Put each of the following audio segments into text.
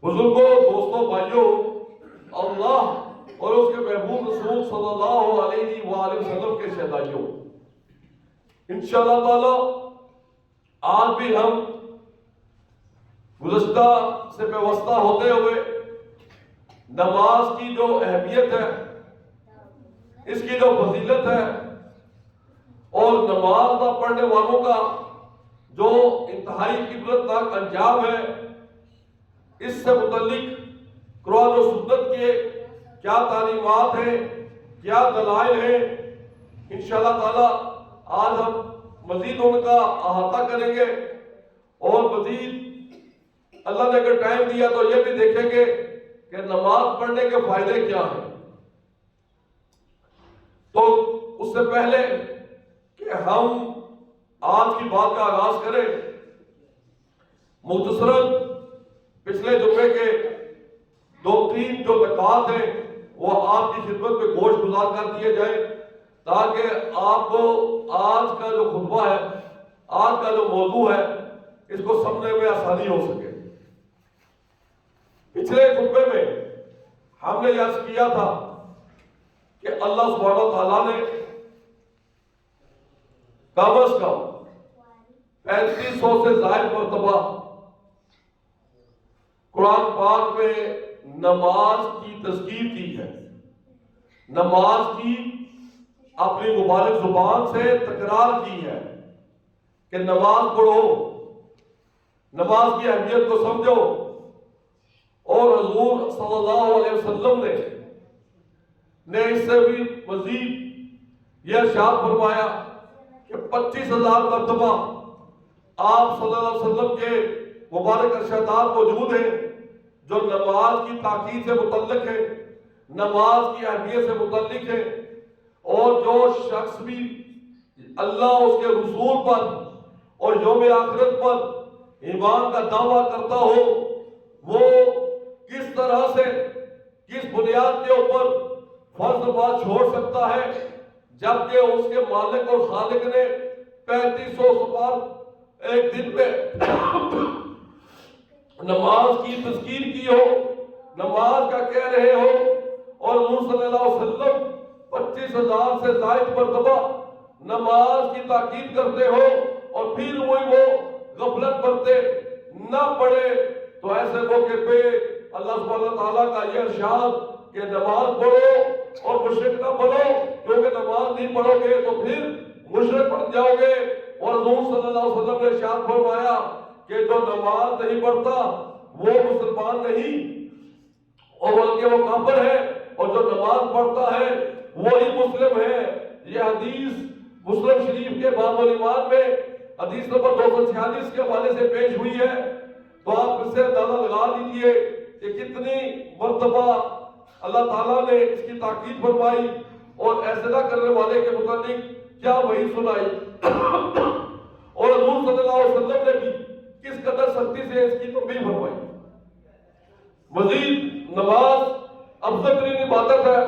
بزرگوں، دوستوں، بھائیوں، اللہ اور اس کے محبوب رسول صلی اللہ علیہ وآلہ وسلم کے شہدائیوں، انشاءاللہ تعالی آج بھی ہم گزشتہ سے پیوستہ ہوتے ہوئے نماز کی جو اہمیت ہے، اس کی جو فضیلت ہے اور نماز نہ پڑھنے والوں کا جو انتہائی عبرتناک انجام ہے، اس سے متعلق قرآن و سنت کے کیا تعلیمات ہیں، کیا دلائل ہیں، انشاءاللہ تعالی آج ہم مزید ان کا احاطہ کریں گے اور مزید اللہ نے اگر ٹائم دیا تو یہ بھی دیکھیں گے کہ نماز پڑھنے کے فائدے کیا ہیں۔ تو اس سے پہلے کہ ہم آج کی بات کا آغاز کریں، مختصراً پچھلے جمعے کے 2-3 جو نکات ہیں وہ آپ کی خدمت میں گوش گزار کر دیے جائیں تاکہ آپ کو آج کا جو خطبہ ہے، آج کا جو موضوع ہے، اس کو سمجھنے میں آسانی ہو سکے۔ پچھلے خطبے میں ہم نے عرض کیا تھا کہ اللہ سبحانہ و تعالیٰ نے کم از کم 3500 سے زائد مرتبہ قرآن پاک میں نماز کی تذکیر کی ہے، نماز کی اپنی مبارک زبان سے تکرار کی ہے کہ نماز پڑھو، نماز کی اہمیت کو سمجھو۔ اور حضور صلی اللہ علیہ وسلم نے اس سے بھی مزید یہ ارشاد فرمایا کہ 25,000 مرتبہ آپ صلی اللہ علیہ وسلم کے مبارک ارشادات موجود ہیں جو نماز کی تاکید سے متعلق ہے، نماز کی اہمیت سے متعلق ہے۔ اور جو شخص بھی اللہ، اس کے رسول پر اور یوم آخرت پر ایمان کا دعویٰ کرتا ہو، وہ کس طرح سے، کس بنیاد کے اوپر فرض نماز چھوڑ سکتا ہے جبکہ اس کے مالک اور خالق نے 3500 بار ایک دن میں نماز کی تذکیر کی ہو، نماز کا کہہ رہے ہو، اور حضور صلی اللہ علیہ وسلم 25,000 سے زائد مرتبہ نماز کی تاکید کرتے ہو اور پھر وہ غفلت برتے نہ پڑے، تو ایسے موقع پہ اللہ سبحانہ تعالیٰ کا یہ ارشاد کہ نماز پڑھو اور مشرک نہ بنو، کیونکہ نماز نہیں پڑھو گے تو پھر مشرک بن جاؤ گے۔ اور حضور صلی اللہ علیہ وسلم نے ارشاد فرمایا کہ جو نماز نہیں پڑھتا وہ مسلمان نہیں، اور بلکہ وہ کافر ہے، اور جو نماز پڑھتا ہے وہی مسلم ہے۔ یہ حدیث مسلم شریف کے باب الایمان میں حدیث نمبر 246 کے حوالے سے پیش ہوئی ہے۔ تو آپ اس سے اندازہ لگا لیجئے کہ کتنی مرتبہ اللہ تعالیٰ نے اس کی تاکید فرمائی اور ایسے نہ کرنے والے کے متعلق کیا وحی سنائی، اور حضور صلی اللہ علیہ وسلم نے بھی کس قدر سختی سے اس کی تنبیہ فرمائی۔ مزید نماز افضل ترین عبادت ہے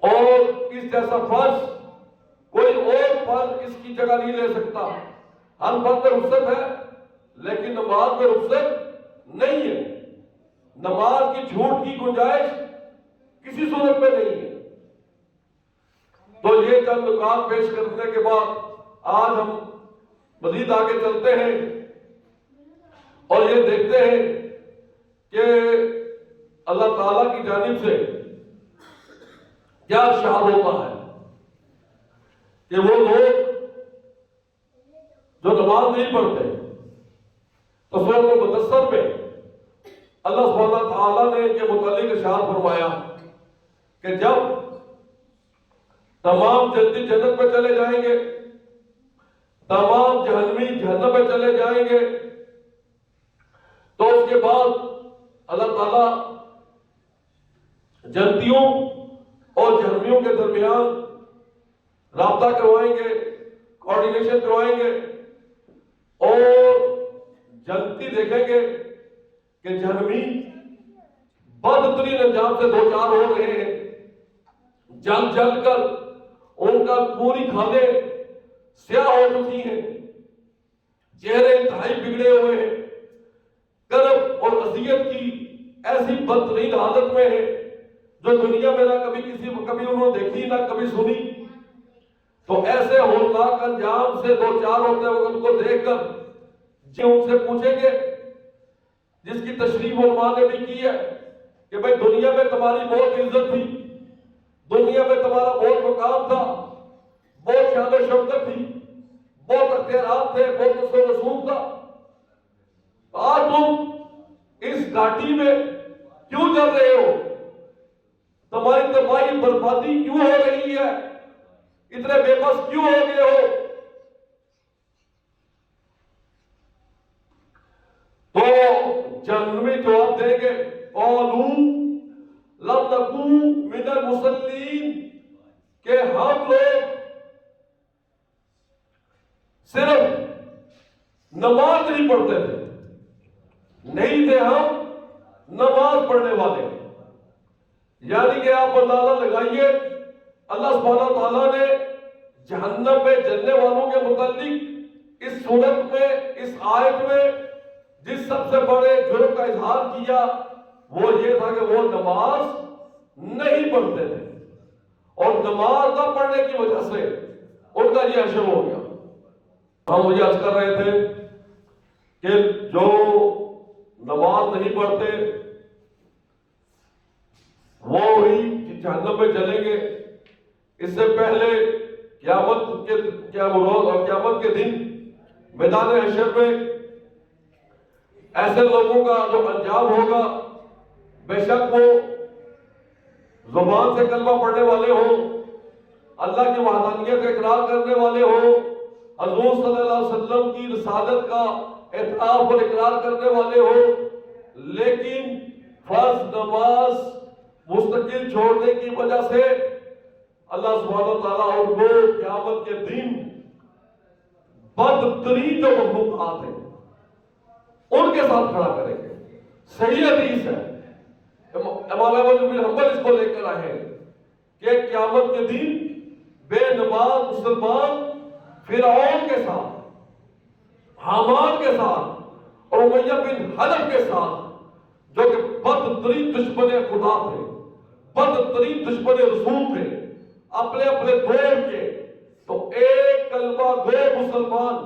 اور اس جیسا فرض کوئی اور فرض اس کی جگہ نہیں لے سکتا۔ ہر فرض میں رخصت ہے لیکن نماز میں رخصت نہیں ہے، نماز کی جھوٹ کی گنجائش کسی صورت میں نہیں ہے۔ تو یہ چند نکات پیش کرنے کے بعد آج ہم مزید آگے چلتے ہیں اور یہ دیکھتے ہیں کہ اللہ تعالیٰ کی جانب سے کیا ارشاد ہوتا ہے کہ وہ لوگ جو نماز نہیں پڑھتے، تو سورۃ المدثر میں اللہ سبحانہ تعالیٰ نے ان کے متعلق ارشاد فرمایا کہ جب تمام جنتی جنت میں چلے جائیں گے، تمام جہنمی جہنم میں چلے جائیں گے، تو اس کے بعد اللہ تعالیٰ جنتیوں اور جہنمیوں کے درمیان رابطہ کروائیں گے، کوارڈینیشن کروائیں گے، اور جنتی دیکھیں گے کہ جہنمی بدترین انجام سے دوچار ہو رہے ہیں، جل جل کر ان کا پوری کھالیں سیاہ ہو چکی ہیں، چہرے انتہائی بگڑے ہوئے ہیں، ایسی بدترین حالت میں ہیں جو دنیا میں نہ کبھی انہوں نے دیکھی نہ کبھی سنی. تو ایسے ہولناک انجام سے دو چار ہوتے ہوئے ان کو دیکھ کر ان سے پوچھیں گے، جس کی تشریح علماء نے بھی کی ہے کہ بھئی دنیا میں تمہاری بہت عزت تھی، دنیا میں تمہارا بہت مقام تھا، بہت شان و شوکت تھی، بہت اختیارات تھے، بہت نصر و رسوخ تھا، آج تم اس گھاٹی میں کیوں چل رہے ہو؟ تمہاری تباہی بربادی کیوں ہو رہی ہے؟ اتنے بے بس کیوں ہو گئے ہو؟ تو جہنمی جواب دیں گے، قالوا لم نکو من المصلین، کہ ہم لوگ صرف نماز نہیں پڑھتے تھے، نہیں تھے ہم نماز پڑھنے والے. یعنی کہ آپ اندازہ لگائیے، اللہ سبحانہ تعالیٰ نے جہنم میں جلنے والوں کے متعلق اس صورت میں، اس آیت میں جس سب سے بڑے جرم کا اظہار کیا وہ یہ تھا کہ وہ نماز نہیں پڑھتے تھے، اور نماز نہ پڑھنے کی وجہ سے ان کا یہ حشر ہو گیا. ہم مجھے عرض کر رہے تھے کہ جو نماز نہیں پڑھتے وہ ہی جہنم میں چلیں گے. اس سے پہلے قیامت کے دن میدان حشر میں ایسے لوگوں کا جو انجام ہوگا، بے شک وہ زبان سے کلمہ پڑھنے والے ہوں، اللہ کی وحدانیت کا اقرار کرنے والے ہوں، حضور صلی اللہ علیہ وسلم کی رسالت کا اعتراف اور اقرار کرنے والے ہوں، لیکن فرض نماز مستقل چھوڑنے کی وجہ سے اللہ سبحانہ وتعالیٰ ان کو قیامت کے دن بدترین جو مخلوقات ہیں ان کے ساتھ کھڑا کریں گے. صحیح حدیث ہے، امام احمد بن حنبل اس کو لے کر آئے ہیں کہ قیامت کے دن بے نماز مسلمان فرعون کے ساتھ، حامان کے ساتھ اور امیہ بن حلب کے ساتھ، جو کہ بدترین دشمن خدا تھے، بدترین دشمن رسول تھے اپنے اپنے دور کے، تو ایک کلمہ گو مسلمان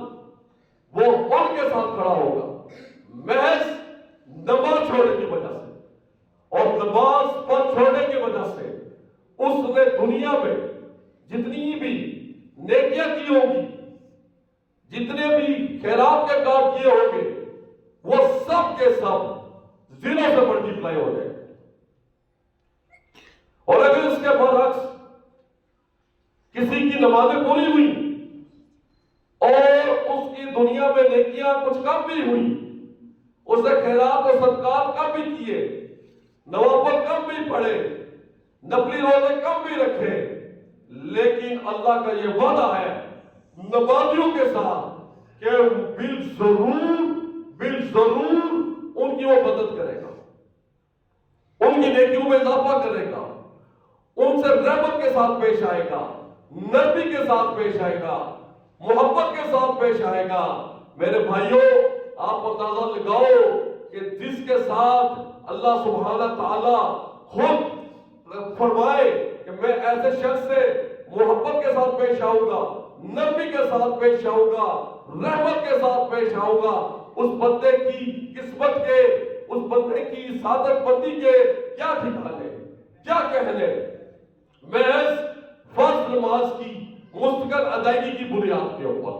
وہ ان کے ساتھ کھڑا ہوگا محض نماز چھوڑنے کی وجہ سے. اور نماز پر چھوڑنے کی وجہ سے اس نے دنیا میں جتنی بھی نیکیاں کی ہوگی، جتنے بھی خیرات کے کام کیے ہوں گے، وہ سب کے سب زیرو سے ملٹیپلائی ہو جائے. اور اگر اس کے برعکس کسی کی نمازیں پوری ہوئی اور اس کی دنیا میں نیکیاں کچھ کم بھی ہوئی، اس نے خیرات اور صدقات کم بھی کیے، نوافل کم بھی پڑھے، نفلی روزے کم بھی رکھے، لیکن اللہ کا یہ وعدہ ہے نمازیوں کے ساتھ کہ بالضرور ان کی وہ مدد کرے گا، ان کی نیکیوں میں اضافہ کرے گا، ان سے رحمت کے ساتھ پیش آئے گا، نرمی کے ساتھ پیش آئے گا، محبت کے ساتھ پیش آئے گا. میرے بھائیوں، آپ اندازہ لگاؤ کہ جس کے ساتھ اللہ سبحانہ تعالی خود فرمائے کہ میں ایسے شخص سے محبت کے ساتھ پیش آؤں گا، نرمی کے ساتھ پیش آؤں گا، رحمت کے ساتھ پیش آؤں گا، اس بندے کی قسمت کے، اس بندے کی سعادت بندی کے کیا ٹھکانے، کیا کہنے. محض فرض نماز کی مستقل ادائیگی کی بنیاد کے اوپر.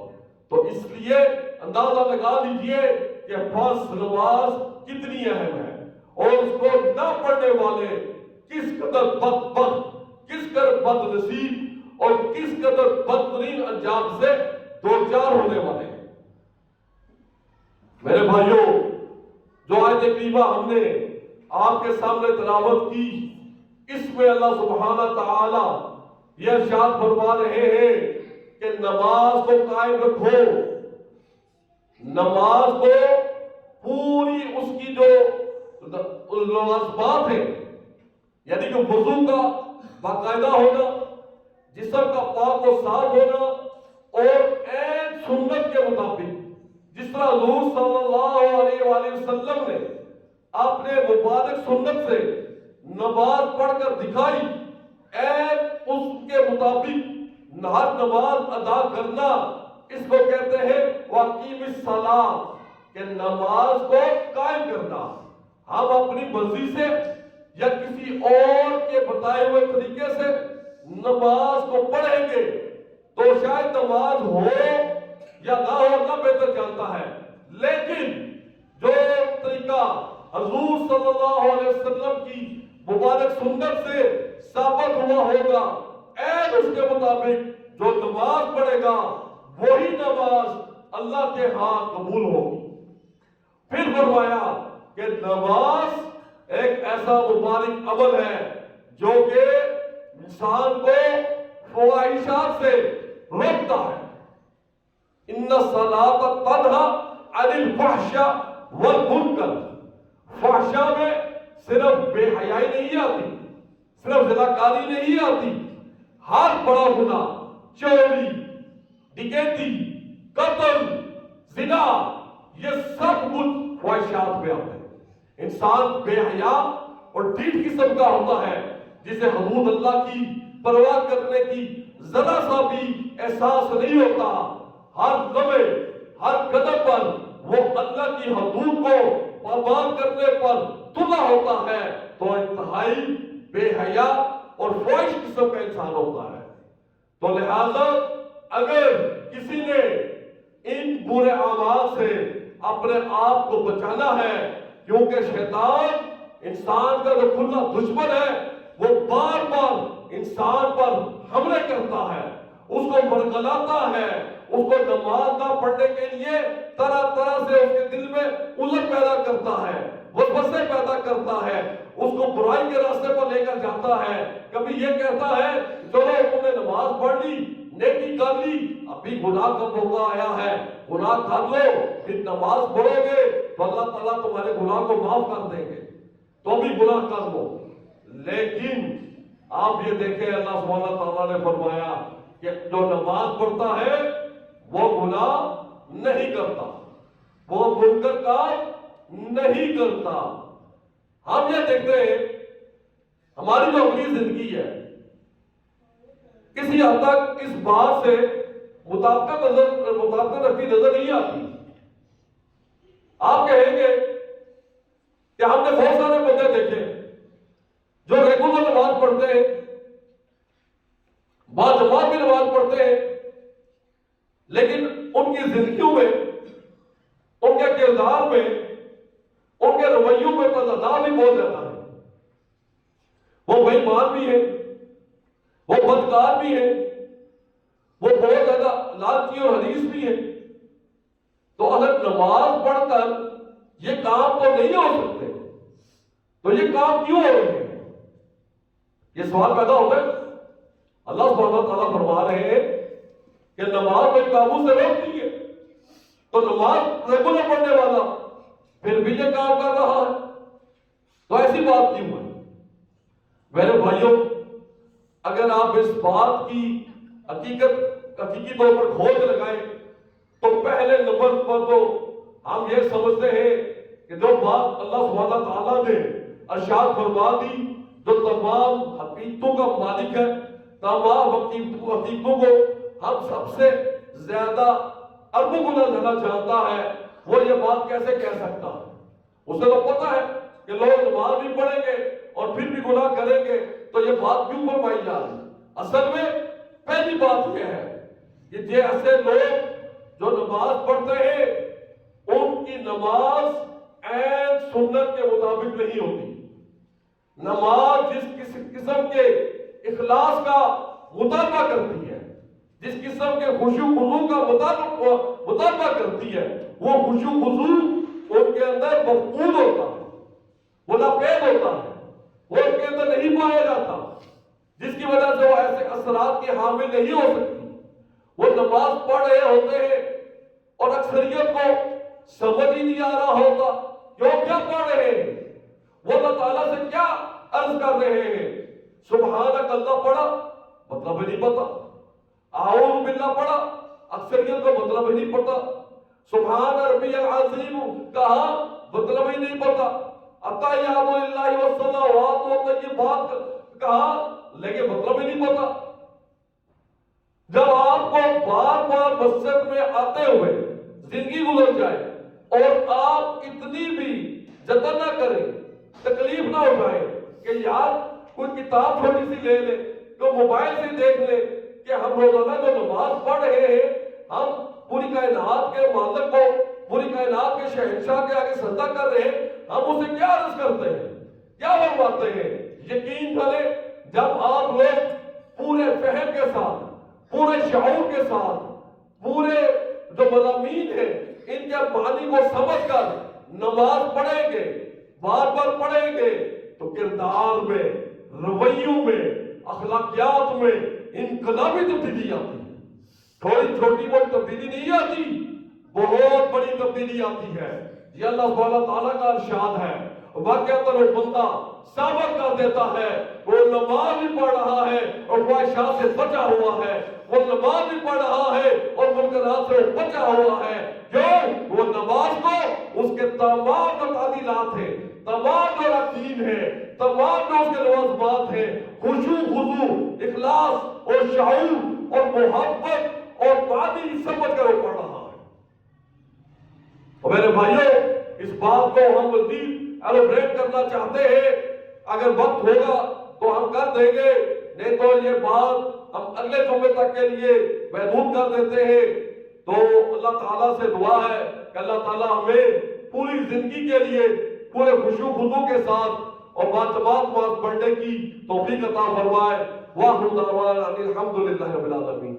تو اس لیے اندازہ لگا لیجئے کہ فرض نماز کتنی اہم ہے، اور اس کو نہ پڑھنے والے کس قدر بدبخت، کس قدر بد نصیب اور کس قدر بدترین انجام سے دوچار ہونے والے ہیں. میرے بھائیوں، جو آیت کریمہ ہم نے آپ کے سامنے تلاوت کی، اس میں اللہ سبحانہ تعالی یہ ارشاد فرما رہے ہیں کہ نماز کو قائم رکھو، نماز کو پوری اس کی جو اسباب ہیں، یعنی کہ وضو کا باقاعدہ ہونا، جسم کا پاک و صاف ہونا، اور عین سنت کے مطابق جس طرح حضور صلی اللہ علیہ وآلہ وسلم نے آپ نے مبارک سنت سے نماز پڑھ کر دکھائی، اس کے مطابق ہر نماز ادا کرنا، اس کو کہتے ہیں واقیم الصلاۃ، کہ نماز کو قائم کرنا۔ ہم اپنی مرضی سے یا کسی اور کے بتائے ہوئے طریقے سے نماز کو پڑھیں گے تو شاید نماز ہو یا نہ ہو، اللہ بہتر جانتا ہے، لیکن جو طریقہ حضور صلی اللہ علیہ وسلم کی مبارک سنت سے ثابت ہوا ہوگا، اس کے مطابق جو نماز پڑھے گا وہی نماز اللہ کے ہاں قبول ہوگی۔ پھر فرمایا کہ نماز ایک ایسا مبارک عمل ہے جو کہ انسان کو فواہشات سے روکتا ہے۔ ان الصلاۃ تنہی عن الفحشاء والمنکر، فحشا میں صرف بے حیائی نہیں آتی، صرف زناکاری نہیں آتی، ہر بڑا گناہ، چوری، ڈکیتی، قتل، زنا، یہ سب کچھ خواہشات میں آتے ہیں۔ انسان بے حیا اور ڈھیٹ قسم کا ہوتا ہے جسے حدود اللہ کی پرواہ کرنے کی ذرا سا بھی احساس نہیں ہوتا، ہر لمحے ہر قدم پر وہ اللہ کی حدود کو پابند کرنے پر تلا ہوتا ہے، تو انتہائی بے حیا اور فحش قسم کا انسان ہوتا ہے۔ تو لہذا اگر کسی نے ان برے اعمال سے اپنے آپ کو بچانا ہے، کیونکہ شیطان انسان کا جو کھلا دشمن ہے، وہ بار بار انسان پر حملے کرتا ہے، اس کو برگلاتا ہے، اس کو نماز نہ پڑھنے کے لیے طرح طرح سے اس کے دل میں الجھ پیدا کرتا ہے، وسوسے پیدا کرتا ہے، اس کو برائی کے راستے پر لے کر جاتا ہے۔ کبھی یہ کہتا ہے چلو تم نے نماز پڑھ لی، نیکی کر لی، ابھی گناہ کا موقع آیا ہے، گناہ کر لو، پھر نماز پڑھو گے تو اللہ تعالیٰ تمہارے گناہ کو معاف کر دیں گے، تو بھی گناہ کر لو۔ لیکن آپ یہ دیکھیں اللہ سبحانہ تعالیٰ نے فرمایا کہ جو نماز پڑھتا ہے وہ گناہ نہیں کرتا، وہ منکر کام نہیں کرتا۔ ہم یہ دیکھتے ہیں ہماری جو اپنی زندگی ہے کسی حد تک اس بات سے مطابقت رکھتی نظر نہیں آتی۔ آپ کہیں گے کہ ہم نے بہت سارے بندے دیکھے جو ریگولر نماز پڑھتے ہیں، باجماعت بھی نماز پڑھتے ہیں، لیکن ان کی زندگیوں میں، ان کے کردار میں، ان کے رویوں میں تضاد بھی بہت زیادہ ہے۔ وہ بے ایمان بھی ہے، وہ بدکار بھی ہے، وہ بہت زیادہ لالچی اور حریص بھی ہے۔ تو اگر نماز پڑھ کر یہ کام تو نہیں ہو سکتے، تو یہ کام کیوں ہو رہے ہیں؟ یہ سوال پیدا ہوتا ہے۔ اللہ سبحانہ تعالیٰ فرما رہے ہیں کہ نماز بے قابو سے روکتی ہے، تو نماز ریگولر پڑھنے والا پھر بھی یہ کام کر رہا ہے، تو ایسی بات کیوں ہے؟ میرے بھائیوں، اگر آپ اس بات کی حقیقی طور پر کھوج لگائیں تو پہلے نمبر پر تو ہم یہ سمجھتے ہیں کہ جو بات اللہ سبحانہ تعالیٰ نے ارشاد فرما دی، جو تمام حقیقتوں کا مالک ہے، تمام حقیقتوں کو ہم سب سے زیادہ اربوں گنا زیادہ جانتا ہے، وہ یہ بات کیسے کہہ سکتا ہے؟ اسے تو پتا ہے کہ لوگ نماز بھی پڑھیں گے اور پھر بھی گناہ کریں گے، تو یہ بات کیوں فرمائی جا رہی؟ اصل میں پہلی بات یہ ہے کہ یہ ایسے لوگ جو نماز پڑھتے ہیں ان کی نماز عین سنت کے مطابق نہیں ہوتی۔ نماز جس قسم کے اخلاص کا مطالبہ کرتی ہے، جس قسم کے خشوع خضوع کا مطالبہ کرتی ہے، وہ خشوع خضوع ان کے اندر مفقود ہوتا ہے، ملابید ہوتا ہے، وہ ان کے اندر نہیں پایا جاتا، جس کی وجہ سے وہ ایسے اثرات کے حامل نہیں ہو سکتی۔ وہ نماز پڑھ رہے ہوتے ہیں اور اکثریت کو سمجھ ہی نہیں آ رہا ہوتا کہ وہ کیا پڑھ رہے ہیں، وہ اللہ تعالیٰ سے کیا عرض کر رہے ہیں۔ سبحانک اللہ پڑھا، مطلب ہی نہیں پتا۔ اعوذ باللہ پڑھا، اکثریت کو مطلب ہی نہیں پتا۔ سبحان ربی العظیم کہا، مطلب ہی نہیں پتا۔ التحیات للہ والصلوات والطیبات کہا، لیکن مطلب ہی نہیں پتا۔ جب آپ کو بار بار مسجد میں آتے ہوئے زندگی گزر جائے اور آپ اتنی بھی جتن نہ کریں، تکلیف نہ اٹھائیں کہ یار کوئی کتاب چھوٹی سی لے لے، تو موبائل سے دیکھ لے کہ ہم روزانہ جو نماز پڑھ رہے ہیں، ہم پوری کائنات کے مالک کو، پوری کائنات کے شہنشاہ کے آگے سجدہ کر رہے ہیں، ہم اسے کیا عرض کرتے ہیں، کیا فرماتے ہیں؟ یقین کریں جب آپ لوگ پورے فہم کے ساتھ، پورے شعور کے ساتھ، پورے جو مضامین ہیں ان کے معنی کو سمجھ کر نماز پڑھیں گے، بار بار پڑھیں گے، تو کردار میں، رویوں میں، اخلاقیات میں انقلابی تبدیلی آتی ہے۔ تھوڑی چھوٹی موٹی تبدیلی نہیں آتی، بہت بڑی تبدیلی آتی ہے۔ یہ اللہ سبحانہ تعالیٰ کا ارشاد ہے۔ واقعہ وہ بندہ ثابت کر دیتا ہے، وہ نماز بھی پڑھ رہا ہے اور خواہشات سے بچا ہوا ہے، وہ نماز بھی پڑھ رہا ہے اور منکرات سے بچا ہوا ہے، کیوں؟ وہ نماز کو اس کے تمام جو تعلیمات ہیں، تمام جو رکین ہیں، تمام جو اس کے لوازمات ہیں، خشوع خضوع، اخلاص اور شعور اور محبت اور تعلیم سمجھ کر وہ پڑھ رہا ہے۔ اور میرے بھائیوں، اس بات کو ہم مزید ایلوبریٹ کرنا چاہتے ہیں، اگر وقت ہوگا تو ہم کر دیں گے، نہیں تو یہ بات ہم اگلے جمعے تک کے لیے محدود کر دیتے ہیں۔ تو اللہ تعالیٰ سے دعا ہے کہ اللہ تعالیٰ ہمیں پوری زندگی کے لیے پورے خشوع خضوع کے ساتھ اور باجماعت نماز پڑھنے کی توفیق عطا فرمائے۔ وآخر دعوانا ان الحمد للہ رب العالمین۔